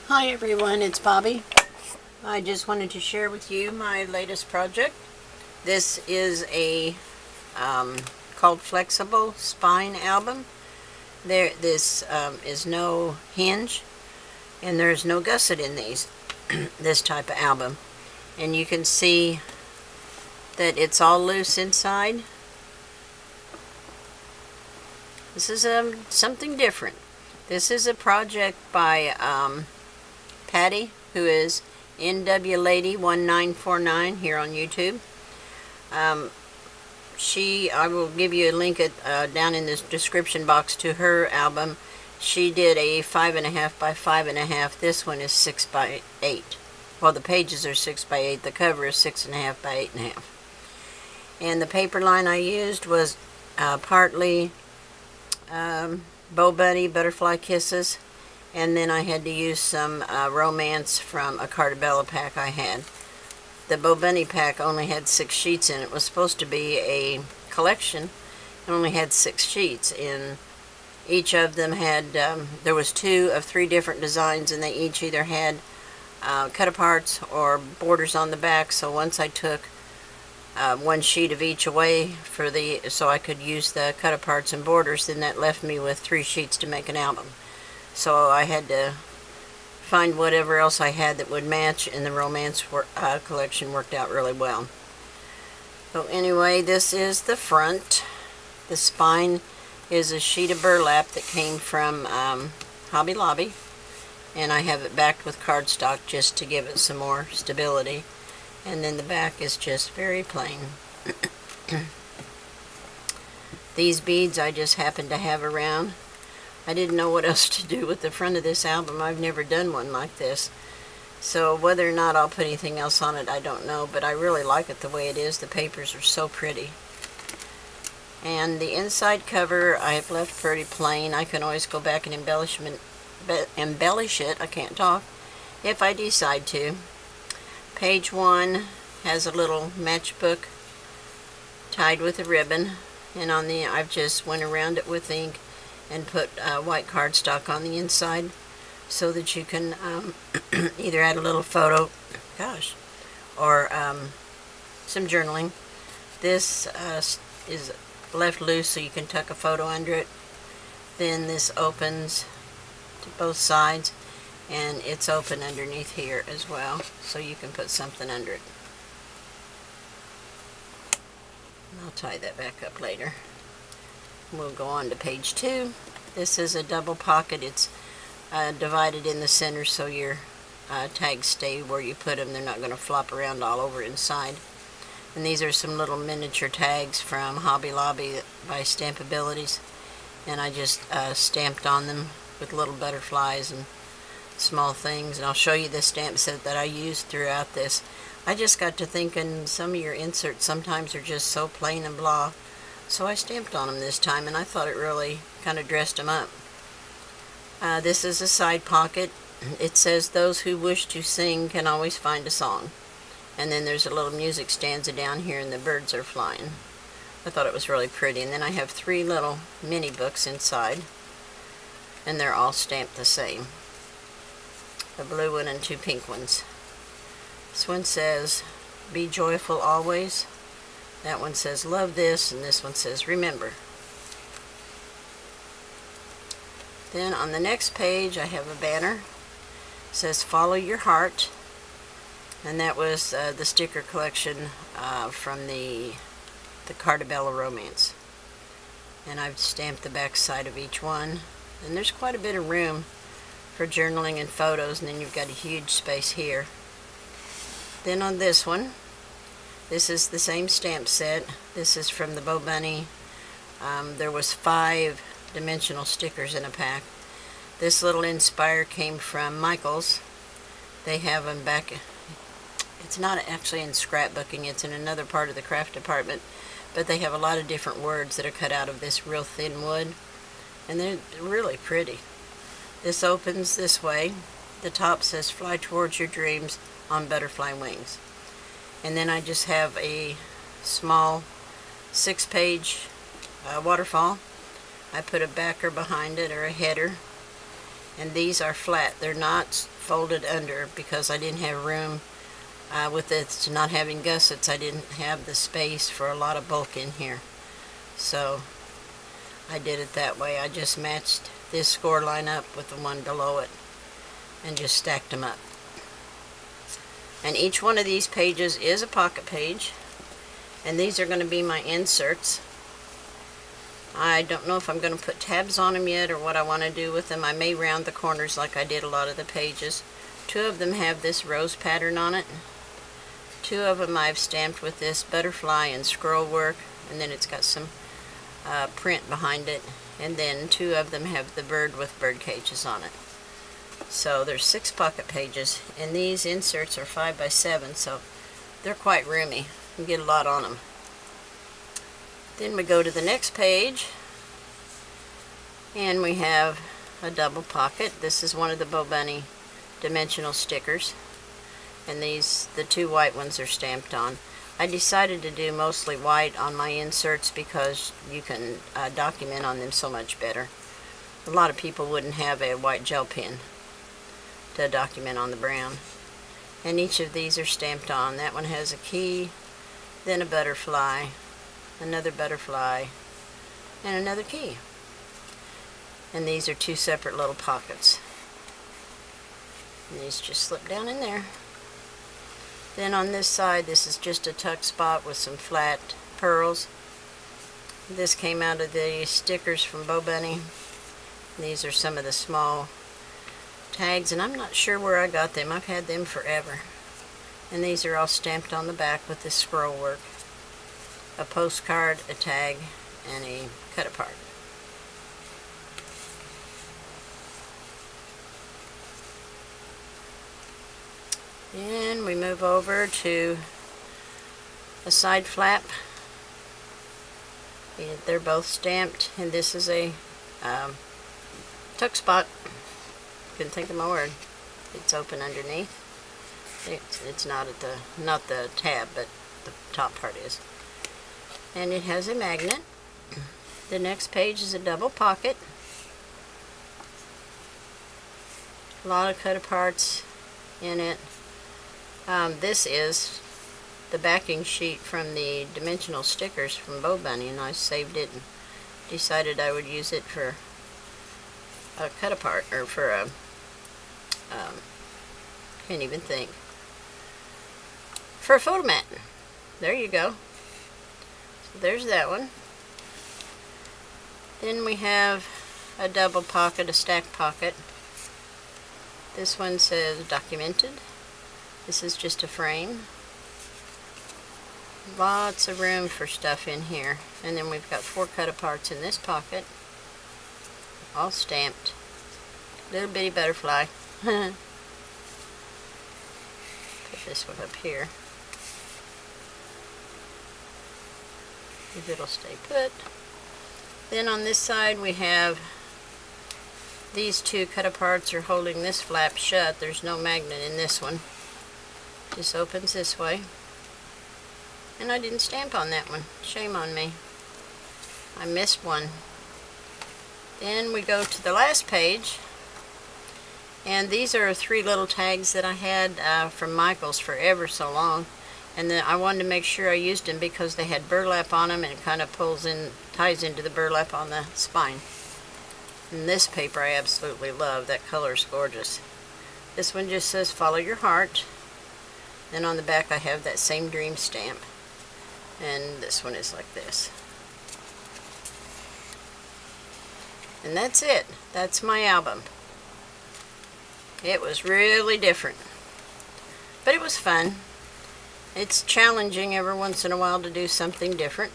Hi everyone, it's Bobby. I just wanted to share with you my latest project. This is a called Flexible Spine Album. This is no hinge, and there's no gusset in these this type of album. And you can see that it's all loose inside. This is something different. This is a project by Patty, who is NWLady1949 here on YouTube. I will give you a link down in the description box to her album. She did a 5.5 by 5.5. This one is 6 by 8. Well, the pages are 6 by 8. The cover is 6.5 by 8.5. And the paper line I used was partly Bow Bunny Butterfly Kisses, and then I had to use some Romance from a Cartabella pack I had. The Bow Bunny pack only had 6 sheets in it. It was supposed to be a collection. It only had 6 sheets, and each of them had, there was 2 of 3 different designs, and they each either had cut-aparts or borders on the back. So once I took 1 sheet of each away so I could use the cut-aparts and borders, then that left me with 3 sheets to make an album. So I had to find whatever else I had that would match, and the Romance collection worked out really well. So anyway, this is the front. The spine is a sheet of burlap that came from Hobby Lobby, and I have it backed with cardstock just to give it some more stability. And then the back is just very plain. These beads I just happened to have around. I didn't know what else to do with the front of this album. I've never done one like this. So whether or not I'll put anything else on it, I don't know. But I really like it the way it is. The papers are so pretty. And the inside cover I have left pretty plain. I can always go back and embellish it. I can't talk. If I decide to. Page 1 has a little matchbook tied with a ribbon, and on the I've just went around it with ink and put white cardstock on the inside so that you can either add a little photo, or some journaling. This is left loose so you can tuck a photo under it. Then this opens to both sides, and it's open underneath here as well, so you can put something under it. I'll tie that back up later. We'll go on to page 2. This is a double pocket. It's divided in the center so your tags stay where you put them. They're not going to flop around all over inside. And these are some little miniature tags from Hobby Lobby by Stampabilities. And I just stamped on them with little butterflies and small things, and I'll show you the stamp set that I used throughout this. I just got to thinking some of your inserts sometimes are just so plain and blah, so I stamped on them this time, and I thought it really kind of dressed them up. This is a side pocket. It says, "Those who wish to sing can always find a song." And then there's a little music stanza down here, and the birds are flying. I thought it was really pretty. And then I have 3 little mini books inside, and they're all stamped the same. A blue one and 2 pink ones. This one says, "Be joyful always." That one says, "Love this," and this one says, "Remember." Then on the next page I have a banner. It says, "Follow your heart," and that was the sticker collection from the Cartabella Romance. And I've stamped the back side of each one, and there's quite a bit of room for journaling and photos, and then you've got a huge space here. Then on this one, this is the same stamp set. This is from the Bow Bunny. There was 5 dimensional stickers in a pack. This little Inspire came from Michael's. They have them back. It's not actually in scrapbooking, it's in another part of the craft department, but they have a lot of different words that are cut out of this real thin wood, and they're really pretty. This opens this way. The top says, "Fly towards your dreams on butterfly wings." And then I just have a small 6-page waterfall. I put a backer behind it, or a header, And these are flat. They're not folded under because I didn't have room with it not having gussets. I didn't have the space for a lot of bulk in here. So I did it that way. I just matched this score line up with the one below it and just stacked them up. And each one of these pages is a pocket page, and these are going to be my inserts. I don't know if I'm going to put tabs on them yet or what I want to do with them. I may round the corners like I did a lot of the pages. Two of them have this rose pattern on it. Two of them I've stamped with this butterfly and scroll work, and then it's got some print behind it. And then two of them have the bird with bird cages on it. So there's 6 pocket pages, and these inserts are 5 by 7, so they're quite roomy. You can get a lot on them. Then we go to the next page, and we have a double pocket. This is one of the Bo Bunny dimensional stickers, and the 2 white ones are stamped on. I decided to do mostly white on my inserts because you can document on them so much better. A lot of people wouldn't have a white gel pen to document on the brown. And each of these are stamped on. That one has a key, then a butterfly, another butterfly, and another key. And these are 2 separate little pockets. And these just slip down in there. Then on this side, this is just a tuck spot with some flat pearls. This came out of the stickers from Bo Bunny. These are some of the small tags, and I'm not sure where I got them. I've had them forever. And these are all stamped on the back with this scroll work. A postcard, a tag, and a cut apart. Then we move over to a side flap. And they're both stamped, and this is a tuck spot. Couldn't think of my word. It's open underneath. It's not the tab, but the top part is. And it has a magnet. The next page is a double pocket. A lot of cut aparts in it. This is the backing sheet from the dimensional stickers from Bo Bunny, and I saved it and decided I would use it for a cut apart, or for a can't even think, for a photo mat. There you go. So there's that one. Then we have a double pocket, a stack pocket. This one says documented. This is just a frame. Lots of room for stuff in here. And then we've got 4 cut aparts in this pocket, all stamped. Little bitty butterfly. Put this one up here. If it'll stay put. Then on this side we have these 2 cut aparts are holding this flap shut. There's no magnet in this one. Just opens this way. And I didn't stamp on that one. Shame on me. I missed one. Then we go to the last page. And these are 3 little tags that I had from Michael's for ever so long. And then I wanted to make sure I used them because they had burlap on them, and it kind of ties into the burlap on the spine. And this paper I absolutely love. That color is gorgeous. This one just says follow your heart. Then on the back I have that same dream stamp. And this one is like this. And that's it. That's my album. It was really different. But it was fun. It's challenging every once in a while to do something different.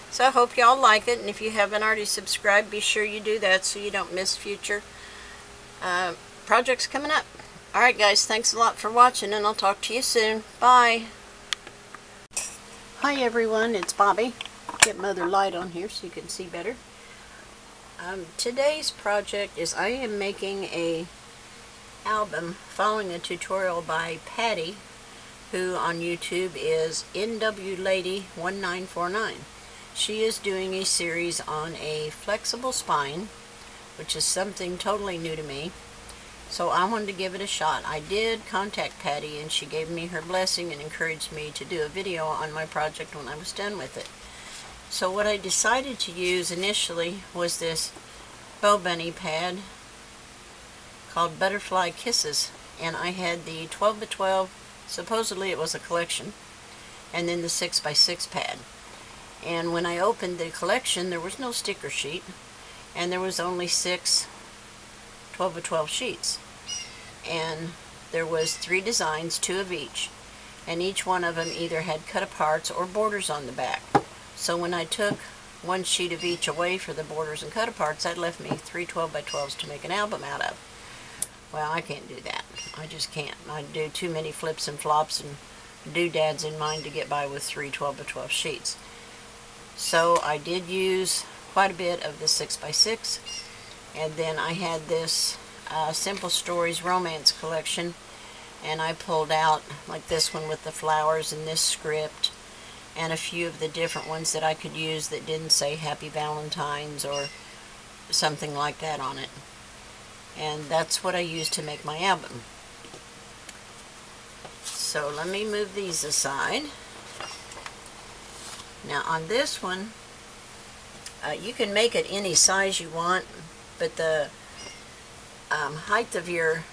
So I hope y'all like it. And if you haven't already subscribed, be sure you do that so you don't miss future projects coming up. Alright guys, thanks a lot for watching, and I'll talk to you soon. Bye. Hi everyone, it's Bobby. Get my other light on here so you can see better. Today's project is I am making a album following a tutorial by Patty, who on YouTube is NWLady1949. She is doing a series on a flexible spine, which is something totally new to me. So I wanted to give it a shot. I did contact Patty, and she gave me her blessing and encouraged me to do a video on my project when I was done with it. So what I decided to use initially was this Bow Bunny pad called Butterfly Kisses, and I had the 12x12, supposedly it was a collection, and then the 6x6 pad. And when I opened the collection, there was no sticker sheet, and there was only 6 12x12 sheets. And there was 3 designs, 2 of each, and each one of them either had cut-aparts or borders on the back. So when I took 1 sheet of each away for the borders and cut-aparts, that left me 3 12x12s to make an album out of. Well, I can't do that. I just can't. I do too many flips and flops and doodads in mine to get by with 3 12x12 sheets. So I did use quite a bit of the 6x6, and then I had this Simple Stories Romance collection, and I pulled out like this one with the flowers and this script and a few of the different ones that I could use that didn't say Happy Valentine's or something like that on it. And that's what I used to make my album. So let me move these aside. Now on this one, you can make it any size you want, but the height of your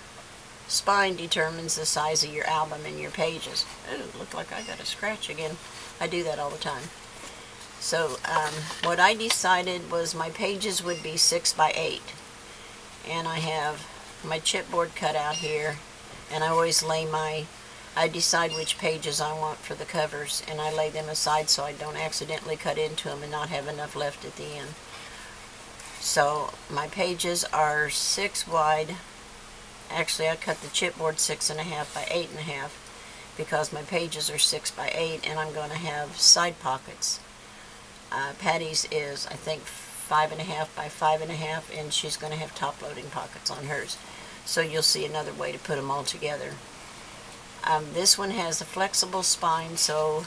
spine determines the size of your album and your pages. Oh, look like I got a scratch again. I do that all the time. So what I decided was my pages would be 6x8. And I have my chipboard cut out here, and I always lay I decide which pages I want for the covers, and I lay them aside so I don't accidentally cut into them and not have enough left at the end. So my pages are 6 wide. Actually, I cut the chipboard 6.5 by 8.5 because my pages are 6x8, and I'm going to have side pockets. Patty's is, I think, 5.5 by 5.5, and she's going to have top loading pockets on hers. So you'll see another way to put them all together. This one has a flexible spine, so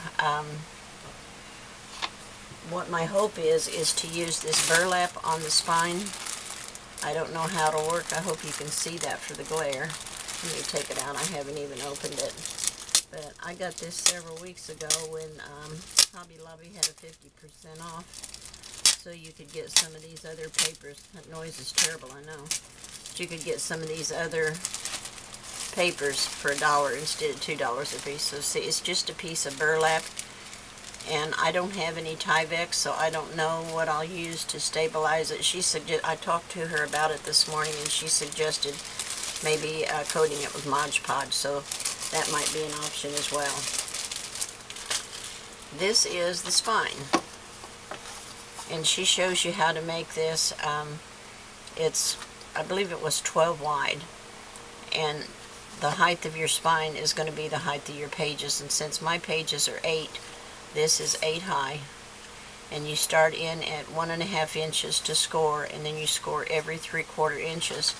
what my hope is to use this burlap on the spine. I don't know how it'll work. I hope you can see that for the glare. Let me take it out. I haven't even opened it. But I got this several weeks ago when Hobby Lobby had a 50% off. So you could get some of these other papers. That noise is terrible, I know. But you could get some of these other papers for $1 instead of $2 a piece. So see, it's just a piece of burlap. And I don't have any Tyvek, so I don't know what I'll use to stabilize it. I talked to her about it this morning, and she suggested maybe coating it with Mod Podge, so that might be an option as well. This is the spine, and she shows you how to make this. I believe it was 12 wide, and the height of your spine is going to be the height of your pages, and since my pages are 8, this is 8 high, and you start in at 1.5 inches to score, and then you score every 3/4 inches,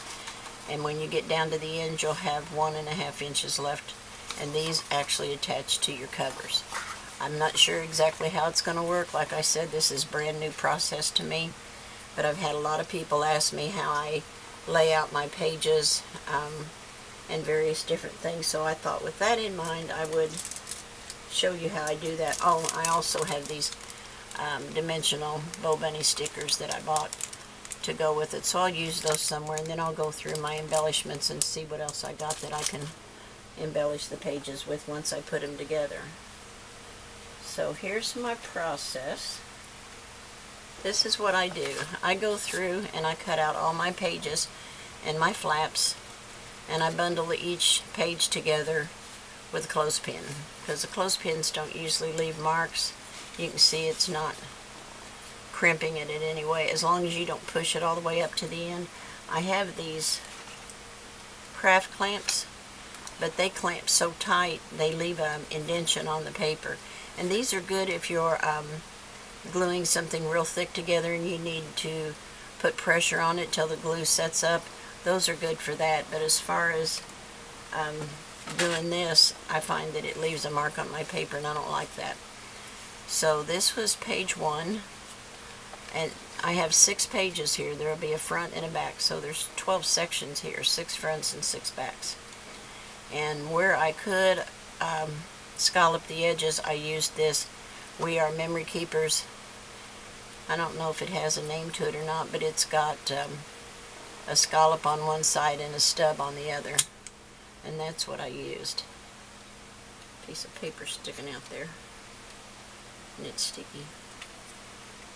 and when you get down to the end you'll have 1.5 inches left, and these actually attach to your covers. I'm not sure exactly how it's going to work. Like I said, this is a brand new process to me, but I've had a lot of people ask me how I lay out my pages and various different things, so I thought with that in mind I would show you how I do that. Oh, I also have these dimensional Bow Bunny stickers that I bought to go with it, so I'll use those somewhere, and then I'll go through my embellishments and see what else I got that I can embellish the pages with once I put them together. So here's my process. This is what I do. I go through and I cut out all my pages and my flaps, and I bundle each page together with a clothespin, because the clothespins don't usually leave marks. You can see it's not crimping it in any way, as long as you don't push it all the way up to the end. I have these craft clamps, but they clamp so tight they leave an indentation on the paper, and these are good if you're gluing something real thick together and you need to put pressure on it till the glue sets up. Those are good for that, but as far as doing this, I find that it leaves a mark on my paper, and I don't like that. So this was page 1, and I have 6 pages here. There will be a front and a back, so there's 12 sections here, 6 fronts and 6 backs. And where I could scallop the edges, I used this We Are Memory Keepers. I don't know if it has a name to it or not, but it's got a scallop on one side and a stub on the other. And that's what I used. Piece of paper sticking out there. And it's sticky.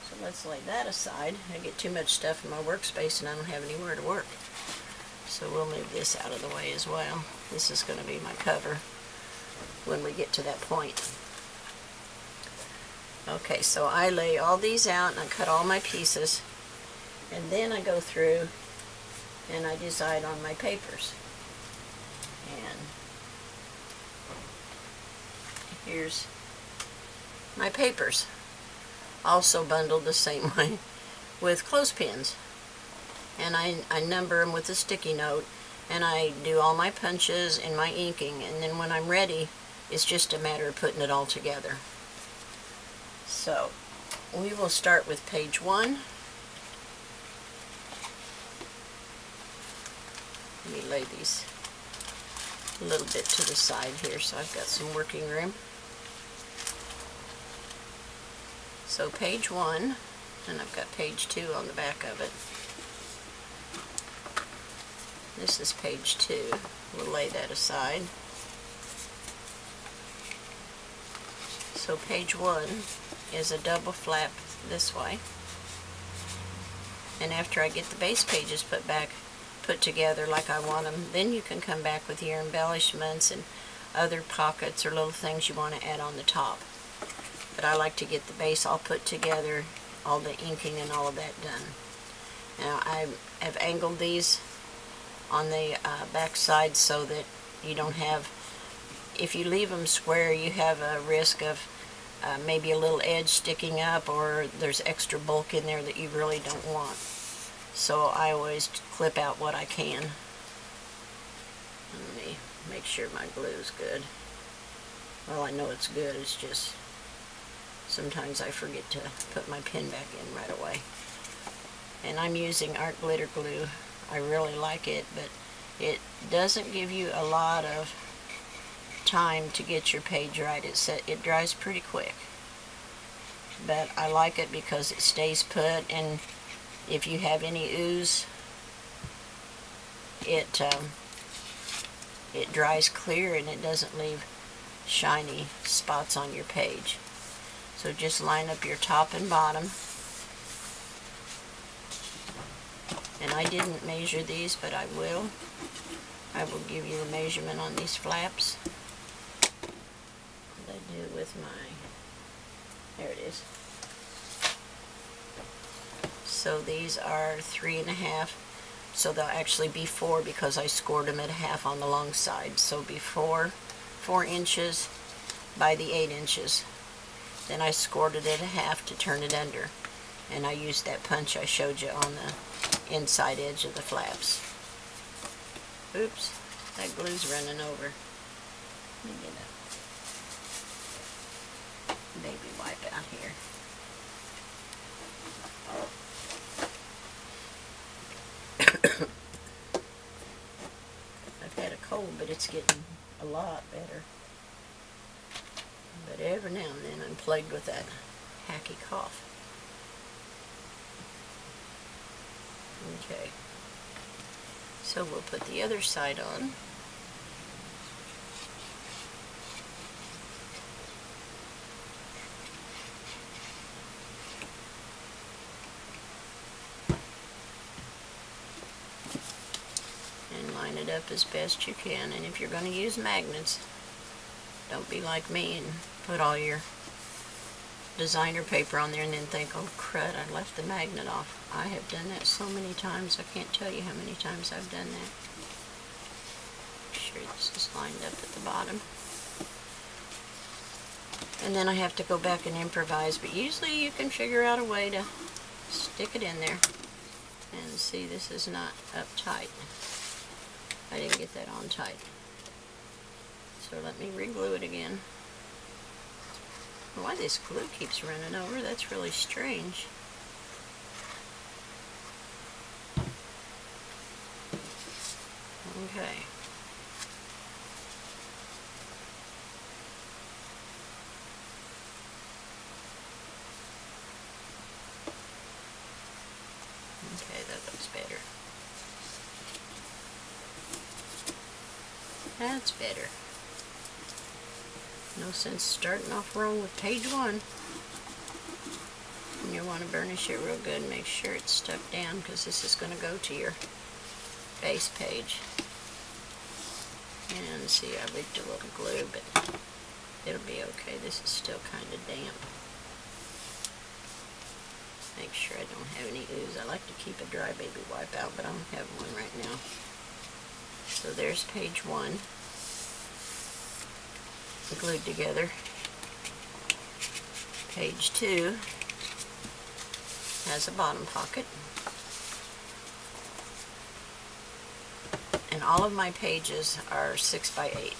So let's lay that aside. I get too much stuff in my workspace and I don't have anywhere to work. So we'll move this out of the way as well. This is going to be my cover when we get to that point. Okay, so I lay all these out and I cut all my pieces. And then I go through and I decide on my papers. And here's my papers. Also bundled the same way with clothespins. And I number them with a sticky note, and I do all my punches and my inking, and then when I'm ready, it's just a matter of putting it all together. So we will start with page 1. Let me lay these a little bit to the side here so I've got some working room. So page 1, and I've got page 2 on the back of it. This is page 2. We'll lay that aside. So page 1 is a double flap this way. And after I get the base pages put together like I want them, then you can come back with your embellishments and other pockets or little things you want to add on the top. But I like to get the base all put together, all the inking and all of that done. Now I have angled these on the back side so that you don't have, if you leave them square, you have a risk of maybe a little edge sticking up, or there's extra bulk in there that you really don't want. So I always clip out what I can. Let me make sure my glue is good. Well, I know it's good, it's just sometimes I forget to put my pin back in right away. And I'm using art glitter glue. I really like it, but it doesn't give you a lot of time to get your page right. It dries pretty quick. But I like it because it stays put, and if you have any ooze, it dries clear and it doesn't leave shiny spots on your page. So just line up your top and bottom. And I didn't measure these, but I will. I will give you the measurement on these flaps. What did I do with my, there it is. So these are 3.5, so they'll actually be 4 because I scored them at 1/2 on the long side. So be 4 inches by the 8 inches. Then I scored it at 1/2 to turn it under. And I used that punch I showed you on the inside edge of the flaps. Oops, that glue's running over. Let me get a baby wipe out here. I've had a cold, but it's getting a lot better. But every now and then I'm plagued with that hacky cough. Okay, so we'll put the other side on. And line it up as best you can. And if you're going to use magnets, don't be like me and put all your designer paper on there and then think, oh crud, I left the magnet off. I have done that so many times, I can't tell you how many times I've done that. Make sure this is lined up at the bottom. And then I have to go back and improvise, but usually you can figure out a way to stick it in there. And see, this is not up tight. I didn't get that on tight. So let me re-glue it again. Why this glue keeps running over, that's really strange. Okay. Okay, that looks better. That's better. No sense starting off wrong with page 1. And you want to burnish it real good and make sure it's stuck down, because this is going to go to your base page. And see, I leaked a little glue, but it'll be okay. This is still kind of damp. Make sure I don't have any ooze. I like to keep a dry baby wipe out, but I don't have one right now. So there's page 1, glued together. Page 2 has a bottom pocket. And all of my pages are 6 by 8.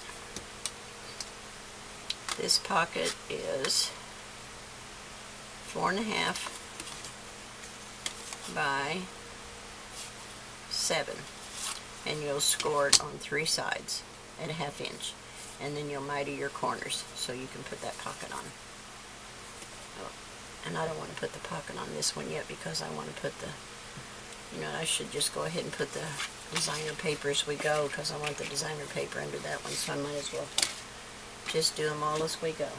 This pocket is 4.5 by 7. And you'll score it on 3 sides at 1/2 inch. And then you'll miter your corners so you can put that pocket on. Oh, and I don't want to put the pocket on this one yet because I want to put the, you know, I should just go ahead and put the designer paper as we go, because I want the designer paper under that one, so I might as well just do them all as we go.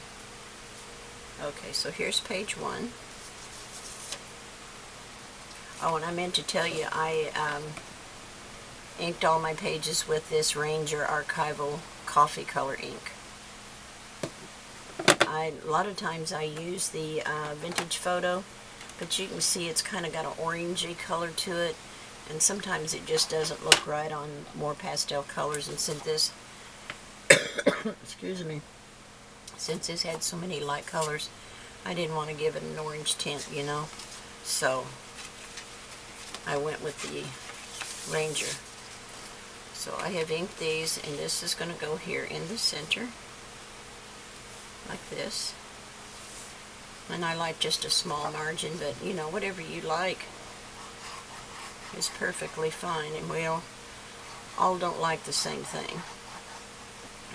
Okay, so here's page 1. Oh, and I meant to tell you, I inked all my pages with this Ranger Archival coffee color ink. A lot of times I use the vintage photo, but you can see it's kind of got an orangey color to it, and sometimes it just doesn't look right on more pastel colors. And since this excuse me, since this had so many light colors, I didn't want to give it an orange tint, you know, so I went with the Ranger. So I have inked these, and this is going to go here in the center, like this. And I like just a small margin, but you know, whatever you like is perfectly fine, and we all don't like the same thing.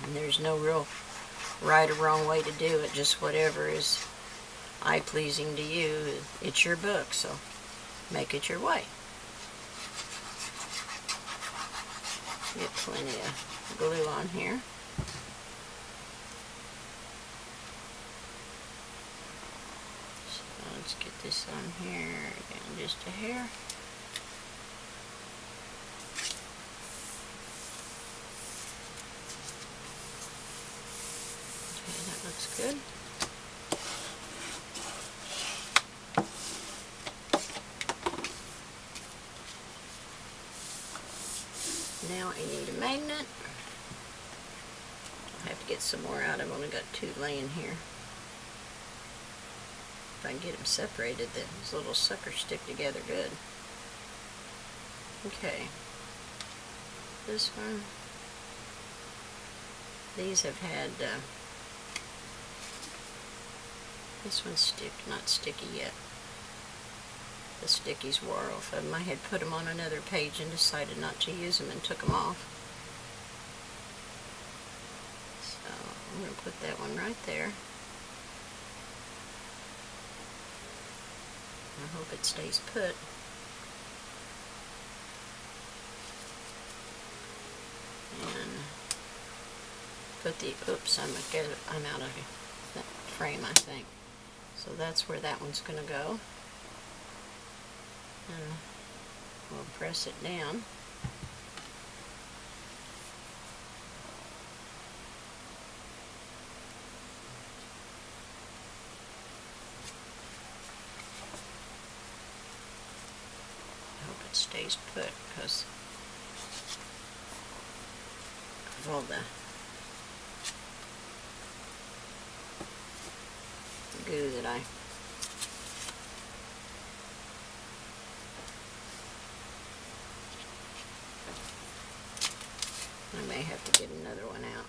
And there's no real right or wrong way to do it, just whatever is eye-pleasing to you. It's your book, so make it your way. Get plenty of glue on here. So let's get this on here, down just a hair. Okay, that looks good. Now I need a magnet. I'll have to get some more out. I've only got 2 laying here. If I can get them separated, these little suckers stick together good. Okay. This one. These have had, this one's not sticky yet. The stickies wore off of them. I had put them on another page and decided not to use them and took them off. So I'm going to put that one right there. I hope it stays put. And put the, oops, I'm out of that frame, I think. So that's where that one's going to go. And we'll press it down. I hope it stays put because of all the goo that I may have to get another one out.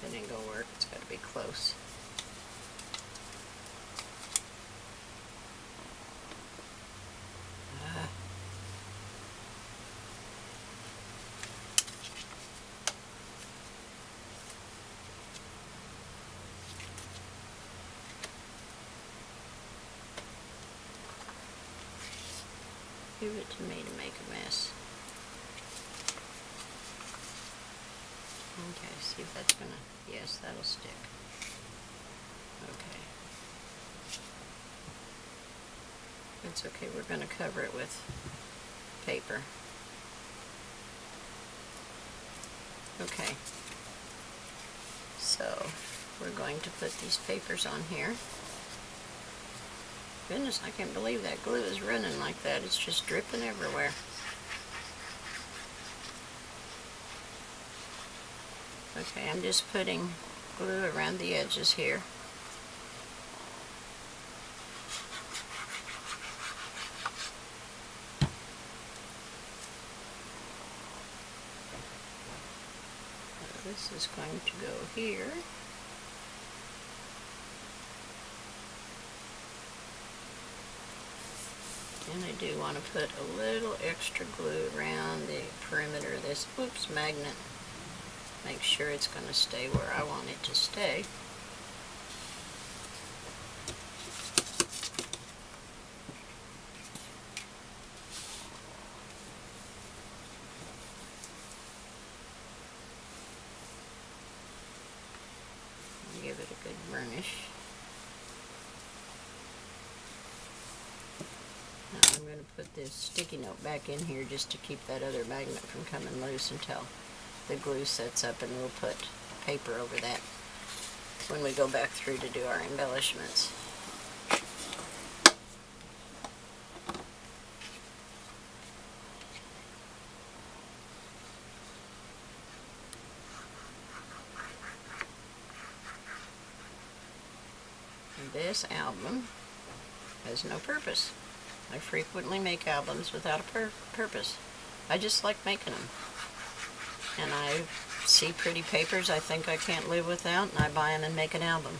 That ain't gonna work. It's got to be close. Give it to me to make a mess. Okay, see if that's gonna, yes, that'll stick. Okay. It's okay, we're gonna cover it with paper. Okay. So, we're going to put these papers on here. Goodness, I can't believe that glue is running like that. It's just dripping everywhere. Okay, I'm just putting glue around the edges here. This is going to go here. And I do want to put a little extra glue around the perimeter of this, magnet. Make sure it's going to stay where I want it to stay. Give it a good burnish. Now I'm going to put this sticky note back in here just to keep that other magnet from coming loose until the glue sets up, and we'll put paper over that when we go back through to do our embellishments. This album has no purpose. I frequently make albums without a purpose. I just like making them. And I see pretty papers I think I can't live without, and I buy them and make an album.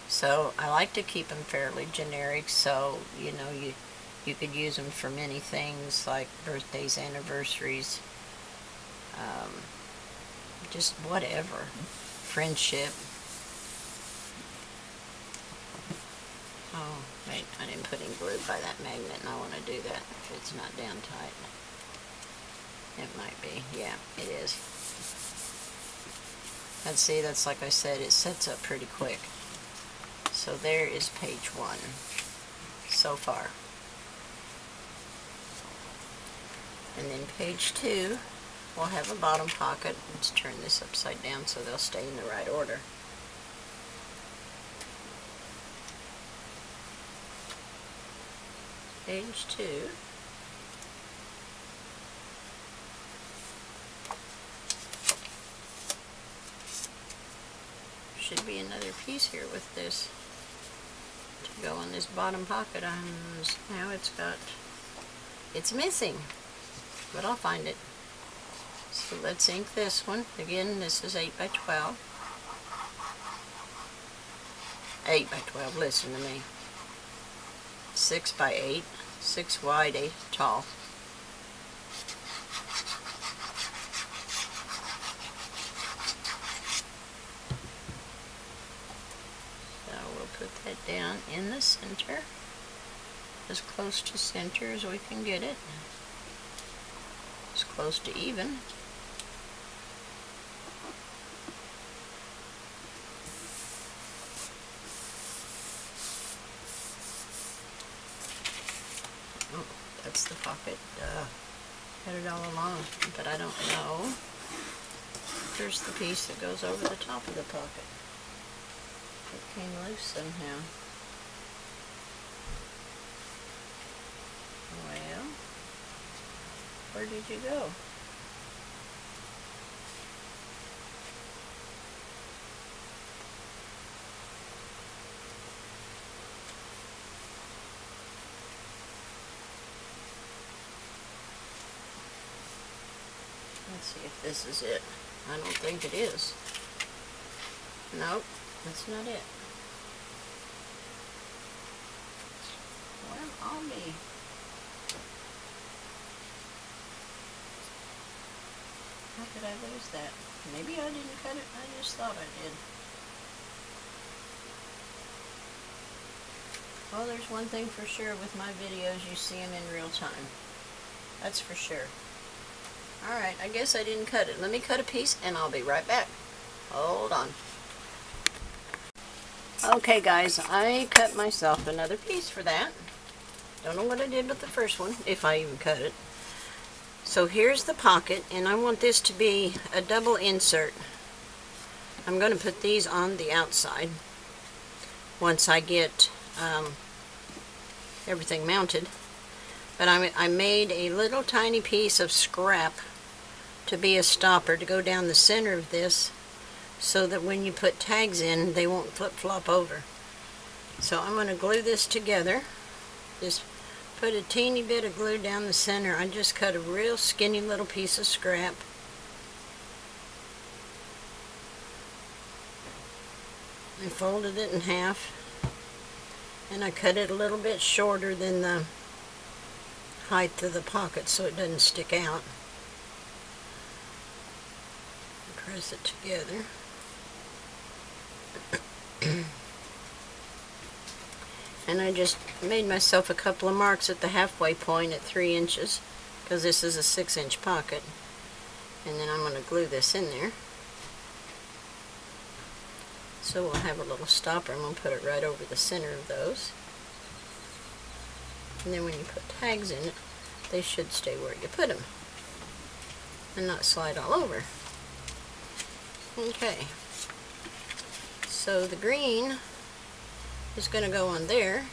So I like to keep them fairly generic, so you know you could use them for many things like birthdays, anniversaries, just whatever, friendship. Oh, wait, I didn't put any glue by that magnet, and I want to do that if it's not down tight. It might be, yeah, it is. And see, that's like I said, it sets up pretty quick. So there is page 1 so far. And then page 2 will have a bottom pocket. Let's turn this upside down so they'll stay in the right order. Page 2 should be another piece here with this to go in this bottom pocket. Now it's missing, but I'll find it. So let's ink this one. Again, this is 8 by 12. 8 by 12, listen to me. 6 by 8, 6 wide, 8 tall. So we'll put that down in the center, as close to center as we can get it, as close to even. That's the pocket. Had it all along, but I don't know. There's the piece that goes over the top of the pocket. It came loose somehow. Well, where did you go? Let's see if this is it. I don't think it is. Nope, that's not it. Well, I'll be. How could I lose that? Maybe I didn't cut it, I just thought I did. Well, there's one thing for sure with my videos, you see them in real time. That's for sure. Alright, I guess I didn't cut it. Let me cut a piece and I'll be right back. Hold on. Okay guys, I cut myself another piece for that. Don't know what I did with the first one, if I even cut it. So here's the pocket, and I want this to be a double insert. I'm going to put these on the outside once I get everything mounted. But I made a little tiny piece of scrap to be a stopper to go down the center of this, so that when you put tags in, they won't flip-flop over. So I'm going to glue this together. Just put a teeny bit of glue down the center. I just cut a real skinny little piece of scrap. I folded it in half, and I cut it a little bit shorter than the height of the pocket so it doesn't stick out. Press it together. And I just made myself a couple of marks at the halfway point at 3 inches, because this is a 6-inch pocket. And then I'm going to glue this in there. So we'll have a little stopper. I'm going to put it right over the center of those. And then when you put tags in it, they should stay where you put them and not slide all over. Okay. So the green is going to go on there.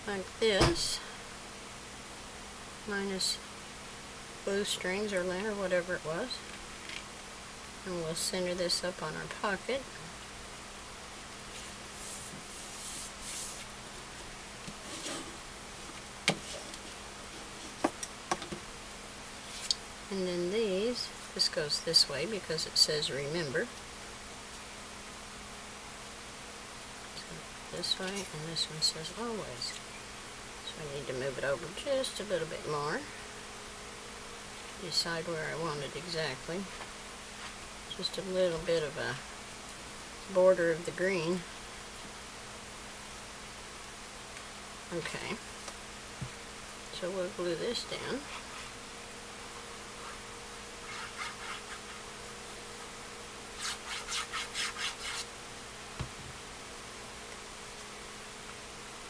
Like this. Minus glue strings or lint or whatever it was. And we'll center this up on our pocket. And then this goes this way because it says remember. So this way, and this one says always. So I need to move it over just a little bit more. Decide where I want it exactly. Just a little bit of a border of the green. Okay. So we'll glue this down.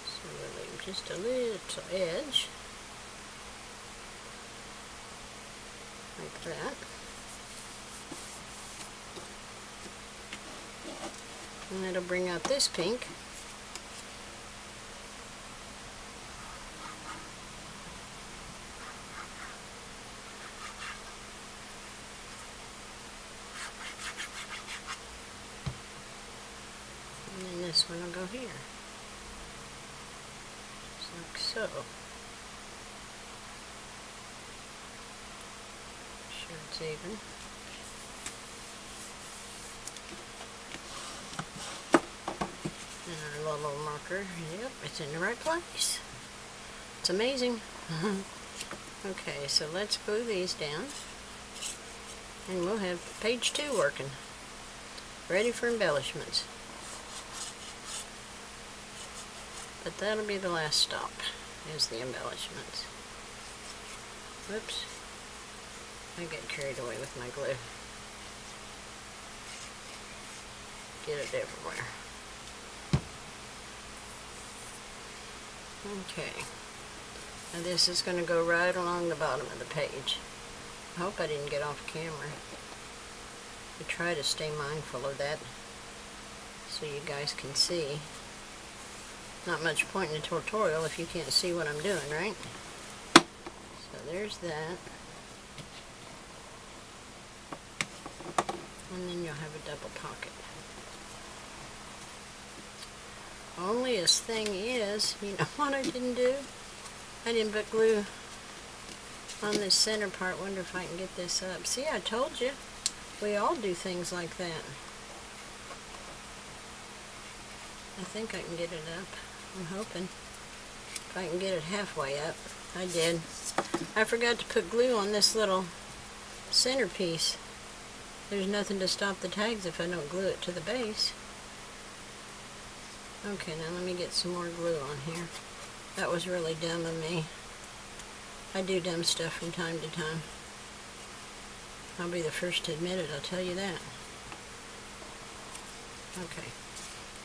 So we'll leave just a little edge. Like that. And that'll bring out this pink. And then this one will go here. Just like so. Make sure it's even. And our little marker, yep, it's in the right place. It's amazing. Okay, so let's glue these down. And we'll have page 2 working. Ready for embellishments. But that'll be the last stop, is the embellishments. Whoops. I get carried away with my glue. Get it everywhere. Okay. And this is going to go right along the bottom of the page. I hope I didn't get off camera. I try to stay mindful of that so you guys can see. Not much point in a tutorial if you can't see what I'm doing, right? So there's that. And then you'll have a double pocket. Only this thing is, you know what I didn't do? I didn't put glue on this center part. Wonder if I can get this up. See, I told you. We all do things like that. I think I can get it up. I'm hoping. If I can get it halfway up. I did. I forgot to put glue on this little centerpiece. There's nothing to stop the tags if I don't glue it to the base. Okay, now let me get some more glue on here. That was really dumb of me. I do dumb stuff from time to time. I'll be the first to admit it, I'll tell you that. Okay,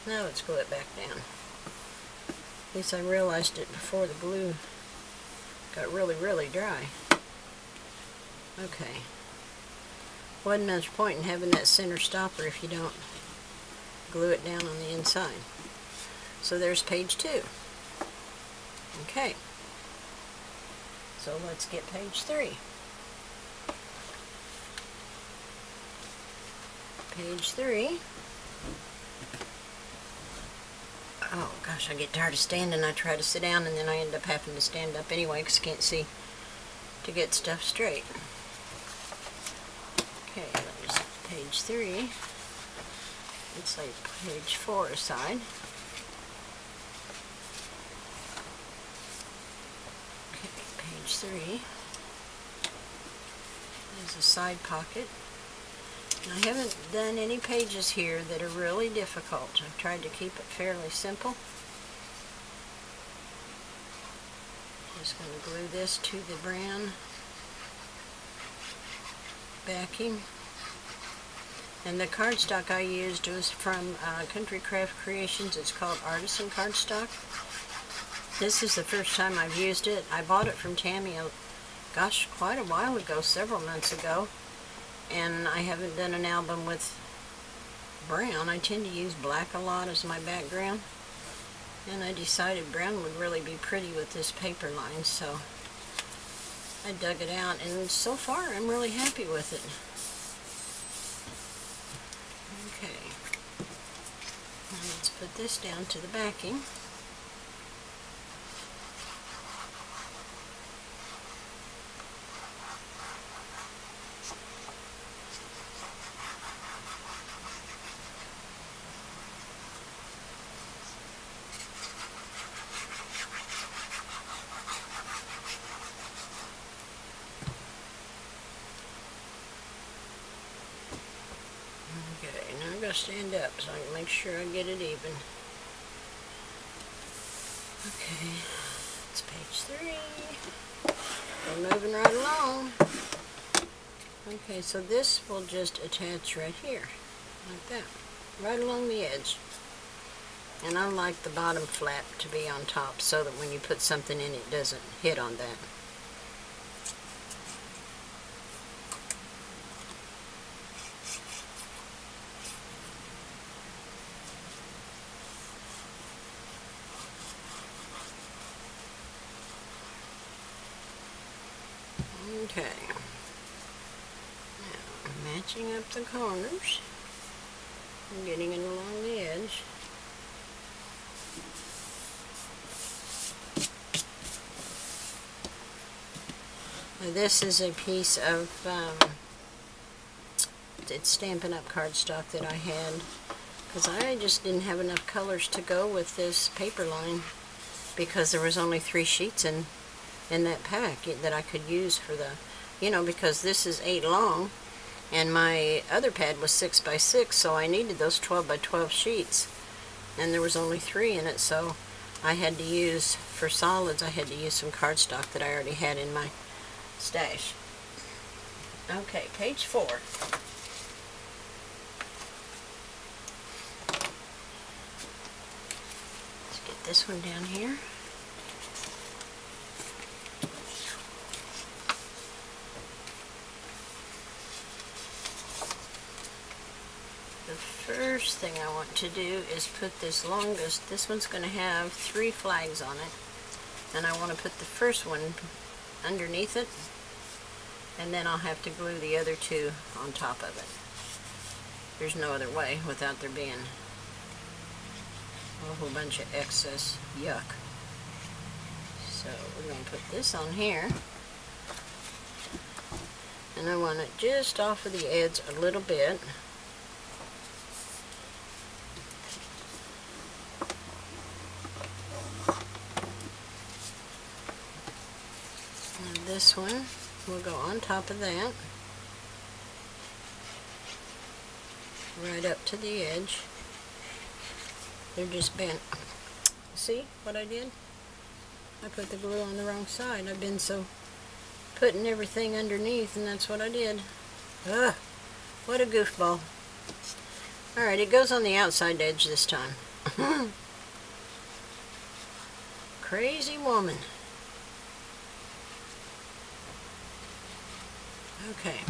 now let's glue it back down. At least I realized it before the glue got really, really dry. Okay. Wasn't much point in having that center stopper if you don't glue it down on the inside. So there's page 2. Okay. So let's get page 3. Page 3. Oh gosh, I get tired of standing. I try to sit down and then I end up having to stand up anyway because I can't see to get stuff straight. Okay, there's page 3. Let's lay page 4 aside. Okay, page 3. There's a side pocket. I haven't done any pages here that are really difficult. I've tried to keep it fairly simple. Just going to glue this to the brown backing. And the cardstock I used was from Country Craft Creations. It's called Artisan Cardstock. This is the first time I've used it. I bought it from Tammy, gosh, quite a while ago, several months ago. And I haven't done an album with brown. I tend to use black a lot as my background. And I decided brown would really be pretty with this paper line, so I dug it out. And so far, I'm really happy with it. Okay. Now let's put this down to the backing. Okay, now I'm going to stand up so I can make sure I get it even. Okay, it's page 3. We're moving right along. Okay, so this will just attach right here, like that, right along the edge. And I like the bottom flap to be on top so that when you put something in, it doesn't hit on that. Okay, now matching up the corners and getting it along the edge. Now this is a piece of it's Stampin' Up! Cardstock that I had because I just didn't have enough colors to go with this paper line because there was only 3 sheets in that pack that I could use for the, because this is 8 long and my other pad was 6 by 6, so I needed those 12 by 12 sheets and there was only 3 in it, so I had to use, for solids, I had to use some cardstock that I already had in my stash. Okay, page 4. Let's get this one down here. The first thing I want to do is put this longest, this one's going to have 3 flags on it, and I want to put the first one underneath it, and then I'll have to glue the other 2 on top of it. There's no other way without there being a whole bunch of excess yuck. So we're going to put this on here, and I want it just off of the edge a little bit. this one will go on top of that, right up to the edge. They're just bent. See what I did? I put the glue on the wrong side. I've been so putting everything underneath, and that's what I did. Ugh, what a goofball. Alright, it goes on the outside edge this time. Crazy woman. Okay.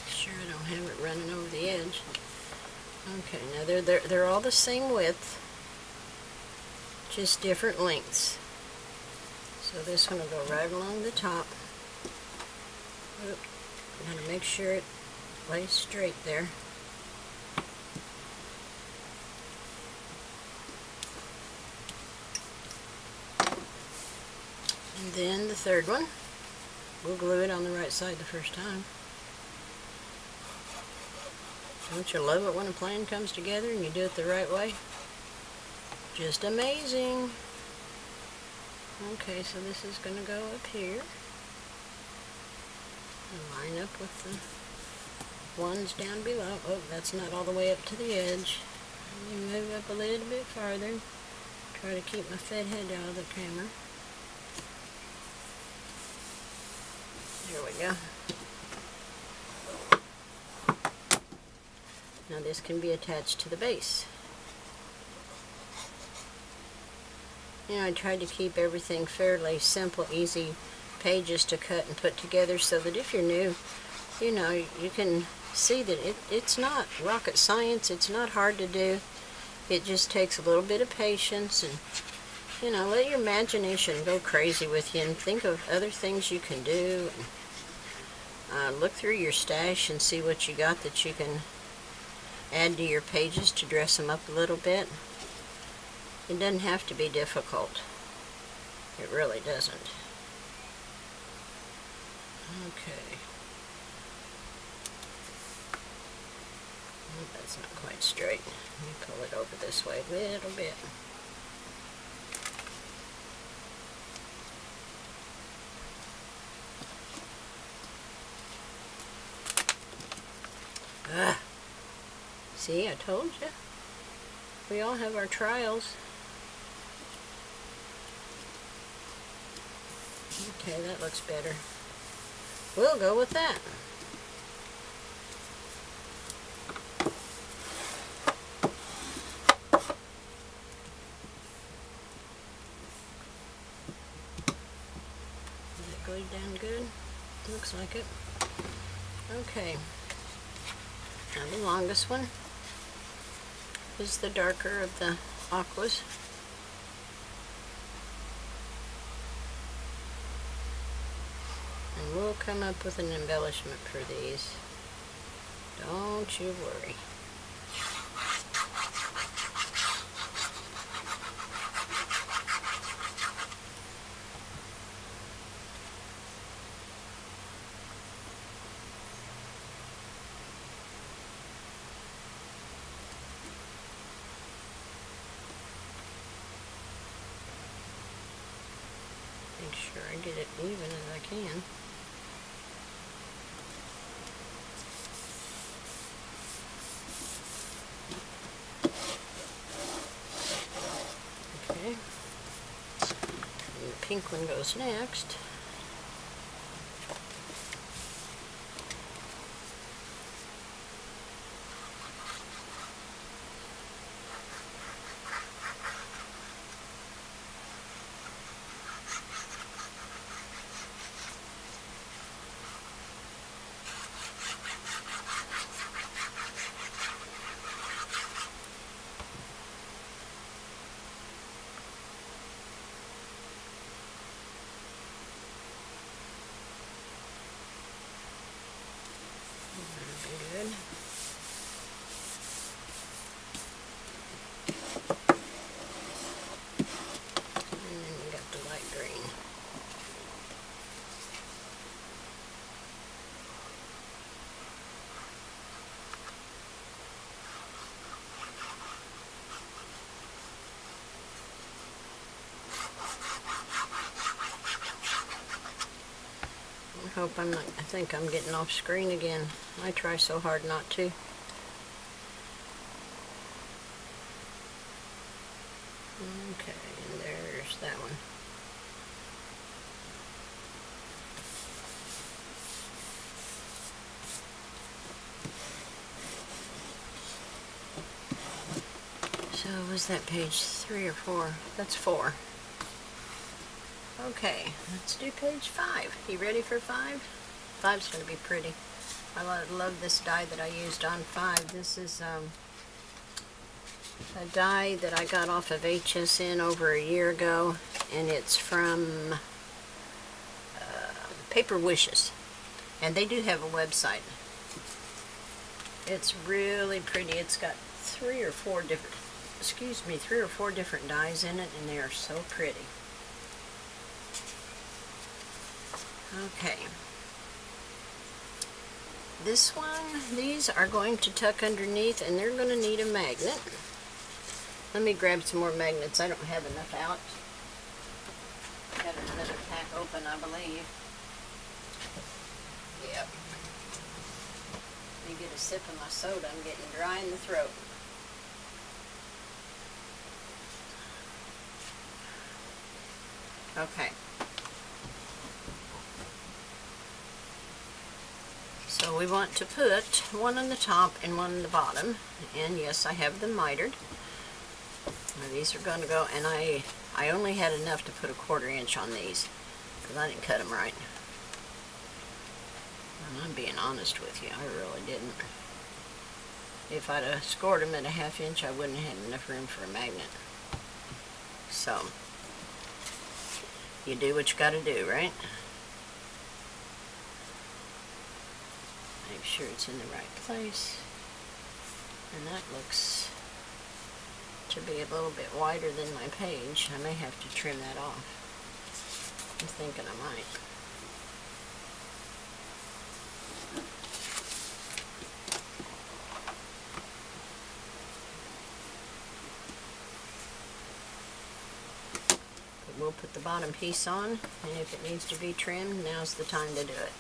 Sure I don't have it running over the edge. Okay, now they're all the same width, just different lengths. So this one will go right along the top. Oop, I'm going to make sure it lays straight there. And then the third one, we'll glue it on the right side the first time. Don't you love it when a plan comes together and you do it the right way? Just amazing. Okay, so this is going to go up here and line up with the ones down below. Oh, that's not all the way up to the edge. Let me move up a little bit farther. Try to keep my fed head out of the camera. There we go. Now this can be attached to the base. You know, I tried to keep everything fairly simple, easy pages to cut and put together so that if you're new, you know, you can see that it's not rocket science, it's not hard to do. It just takes a little bit of patience and, you know, let your imagination go crazy with you and think of other things you can do. And, look through your stash and see what you got that you can add to your pages to dress them up a little bit. It doesn't have to be difficult. It really doesn't. Okay. Oh, that's not quite straight. Let me pull it over this way a little bit. Ah. See, I told you. We all have our trials. Okay, that looks better. We'll go with that. Is it glued down good? Looks like it. Okay. Now the longest one is the darker of the aquas. And we'll come up with an embellishment for these. Don't you worry. Make sure I get it even as I can. Okay. And the pink one goes next. I think I'm getting off screen again. I try so hard not to. Okay, and there's that one. So was that page 3 or 4? That's 4. Okay, let's do page 5. You ready for 5? 5's going to be pretty. I love this die that I used on 5. This is a die that I got off of HSN over a year ago, and it's from Paper Wishes, and they do have a website. It's really pretty. It's got 3 or 4 different dies in it, and they are so pretty. Okay. This one, these are going to tuck underneath, and they're going to need a magnet. Let me grab some more magnets. I don't have enough out. Got another pack open, I believe. Yep. Let me get a sip of my soda. I'm getting dry in the throat. Okay. So we want to put one on the top and one on the bottom. And yes, I have them mitered. Now these are going to go, and I only had enough to put a 1/4 inch on these because I didn't cut them right. And I'm being honest with you, I really didn't. If I'd have scored them at a 1/2 inch, I wouldn't have had enough room for a magnet. So, you do what you got to do, right? Make sure it's in the right place. And that looks to be a little bit wider than my page. I may have to trim that off. I'm thinking I might. But we'll put the bottom piece on, and if it needs to be trimmed, now's the time to do it.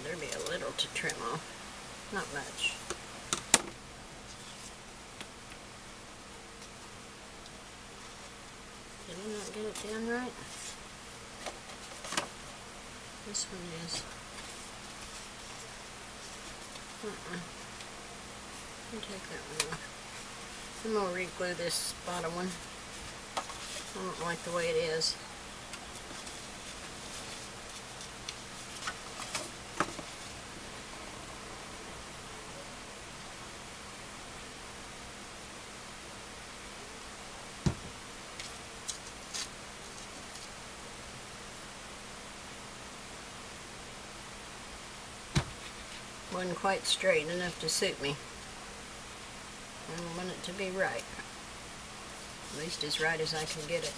There'd be a little to trim off, not much. Did I not get it down right? This one is. I'll take that one off. I'm going to re-glue this bottom one. I don't like the way it is. Wasn't quite straight enough to suit me. I want it to be right. At least as right as I can get it.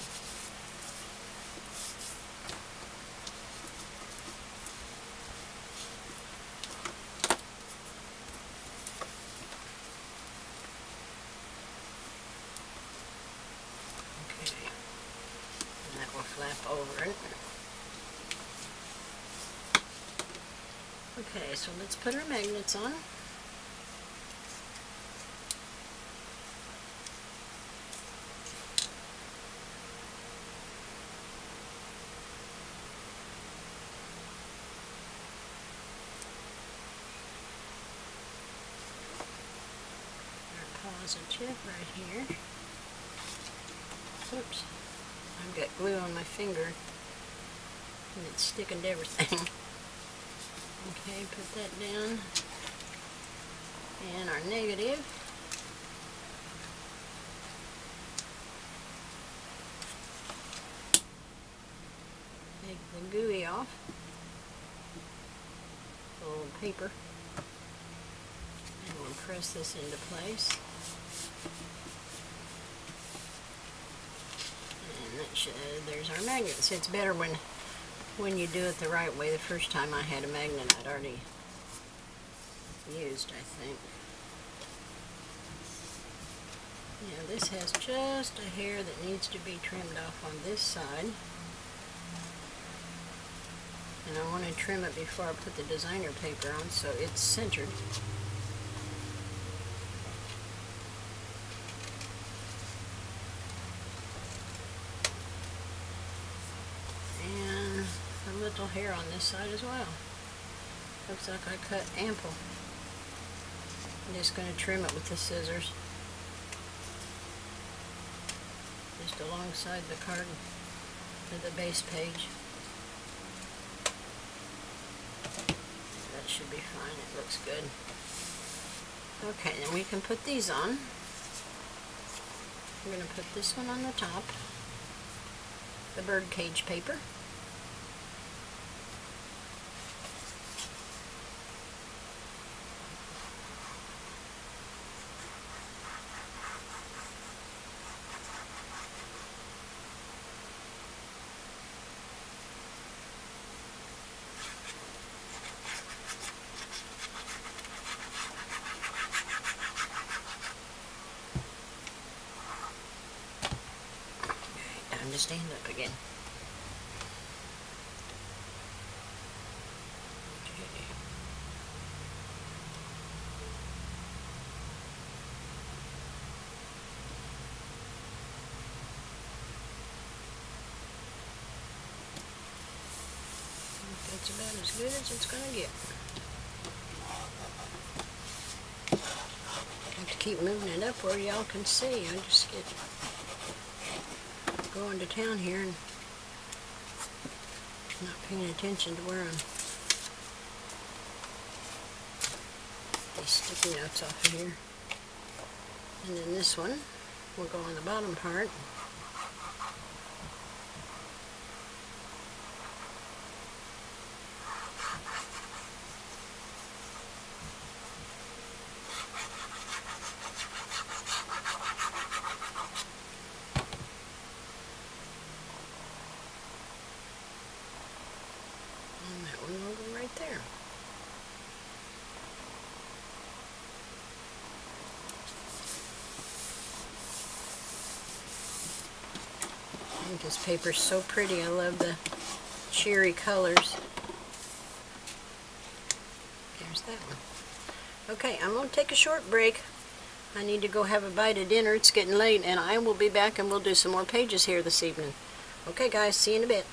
Okay. And that will flap over it. Okay, so let's put our magnets on. Our positive right here. Oops, I've got glue on my finger and it's sticking to everything. Okay, put that down. And our negative. Make the gooey off. A little paper. And we'll press this into place. And that should, there's our magnets. It's better when you do it the right way. The first time I had a magnet I'd already used, I think. Now this has just a hair that needs to be trimmed off on this side. And I want to trim it before I put the designer paper on so it's centered. And a little hair on this side as well. Looks like I cut ample. I'm just going to trim it with the scissors. Just alongside the card to the base page. That should be fine. It looks good. Okay, then we can put these on. I'm going to put this one on the top. The bird cage paper. Time to stand up again. That's about as good as it's going to get. I have to keep moving it up where y'all can see. I just get going to town here and not paying attention to where I'm. These sticky notes off of here. And then this one will go on the bottom part. And that one will go right there. I think this paper's so pretty. I love the cheery colors. There's that one. Okay, I'm going to take a short break. I need to go have a bite of dinner. It's getting late, and I will be back and we'll do some more pages here this evening. Okay guys, see you in a bit.